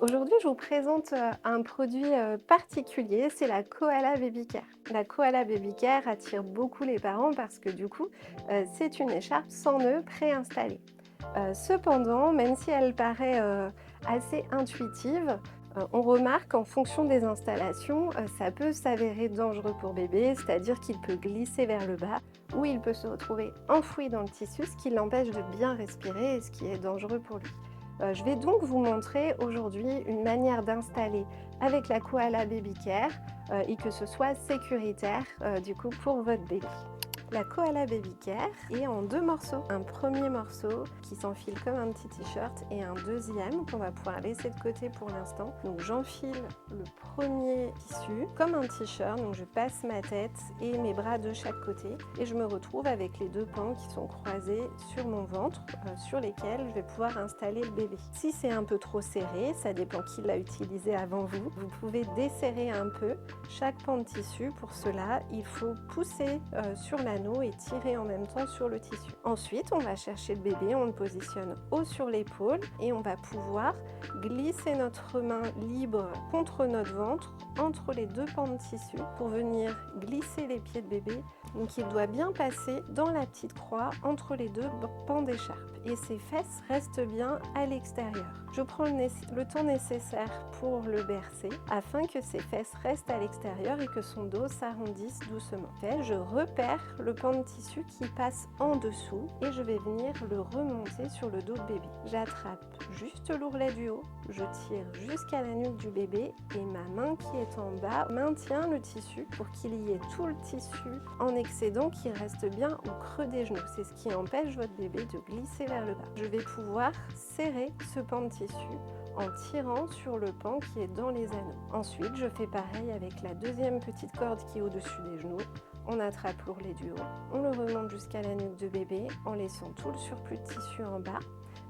Aujourd'hui, je vous présente, un produit, particulier, c'est la Koala Baby Care. La Koala Baby Care attire beaucoup les parents parce que du coup, c'est une écharpe sans nœud préinstallée. Cependant, même si elle paraît, assez intuitive, on remarque qu'en fonction des installations, ça peut s'avérer dangereux pour bébé, c'est-à-dire qu'il peut glisser vers le bas ou il peut se retrouver enfoui dans le tissu, ce qui l'empêche de bien respirer et ce qui est dangereux pour lui. Je vais donc vous montrer aujourd'hui une manière d'installer avec la Koala Baby Care, et que ce soit sécuritaire, du coup pour votre bébé. La Koala Baby Care est en 2 morceaux. Un premier morceau qui s'enfile comme un petit t-shirt et un deuxième qu'on va pouvoir laisser de côté pour l'instant. Donc j'enfile le premier tissu comme un t-shirt, donc je passe ma tête et mes bras de chaque côté et je me retrouve avec les 2 pans qui sont croisés sur mon ventre, sur lesquels je vais pouvoir installer le bébé. Si c'est un peu trop serré, ça dépend qui l'a utilisé avant vous, vous pouvez desserrer un peu chaque pan de tissu. Pour cela, il faut pousser sur l'anneau et tirer en même temps sur le tissu. Ensuite, on va chercher le bébé, on le positionne haut sur l'épaule et on va pouvoir glisser notre main libre contre notre ventre entre les 2 pans de tissu pour venir glisser les pieds de bébé. Donc il doit bien passer dans la petite croix entre les 2 pans d'écharpe et ses fesses restent bien à l'extérieur. Je prends le temps nécessaire pour le bercer afin que ses fesses restent à l'extérieur et que son dos s'arrondisse doucement. Je repère le pan de tissu qui passe en dessous et je vais venir le remonter sur le dos de bébé. J'attrape juste l'ourlet du haut, je tire jusqu'à la nuque du bébé et ma main qui est en bas maintient le tissu pour qu'il y ait tout le tissu en excédent qui reste bien au creux des genoux. C'est ce qui empêche votre bébé de glisser vers le bas. Je vais pouvoir serrer ce pan de tissu en tirant sur le pan qui est dans les anneaux. Ensuite, je fais pareil avec la deuxième petite corde qui est au-dessus des genoux. On attrape l'ourlet du haut, on le remonte jusqu'à la nuque de bébé en laissant tout le surplus de tissu en bas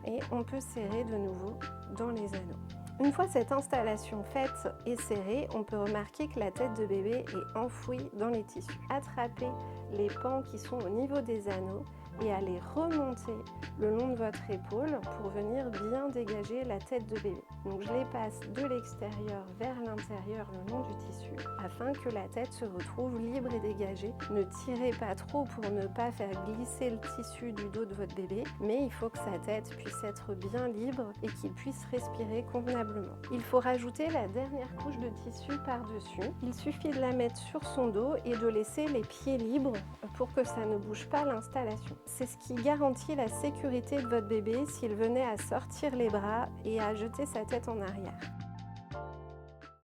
et on peut serrer de nouveau dans les anneaux. Une fois cette installation faite et serrée, on peut remarquer que la tête de bébé est enfouie dans les tissus. Attrapez les pans qui sont au niveau des anneaux et à les remonter le long de votre épaule pour venir bien dégager la tête de bébé. Donc je les passe de l'extérieur vers l'intérieur le long du tissu afin que la tête se retrouve libre et dégagée. Ne tirez pas trop pour ne pas faire glisser le tissu du dos de votre bébé, mais il faut que sa tête puisse être bien libre et qu'il puisse respirer convenablement. Il faut rajouter la dernière couche de tissu par-dessus. Il suffit de la mettre sur son dos et de laisser les pieds libres pour que ça ne bouge pas l'installation. C'est ce qui garantit la sécurité de votre bébé s'il venait à sortir les bras et à jeter sa tête en arrière.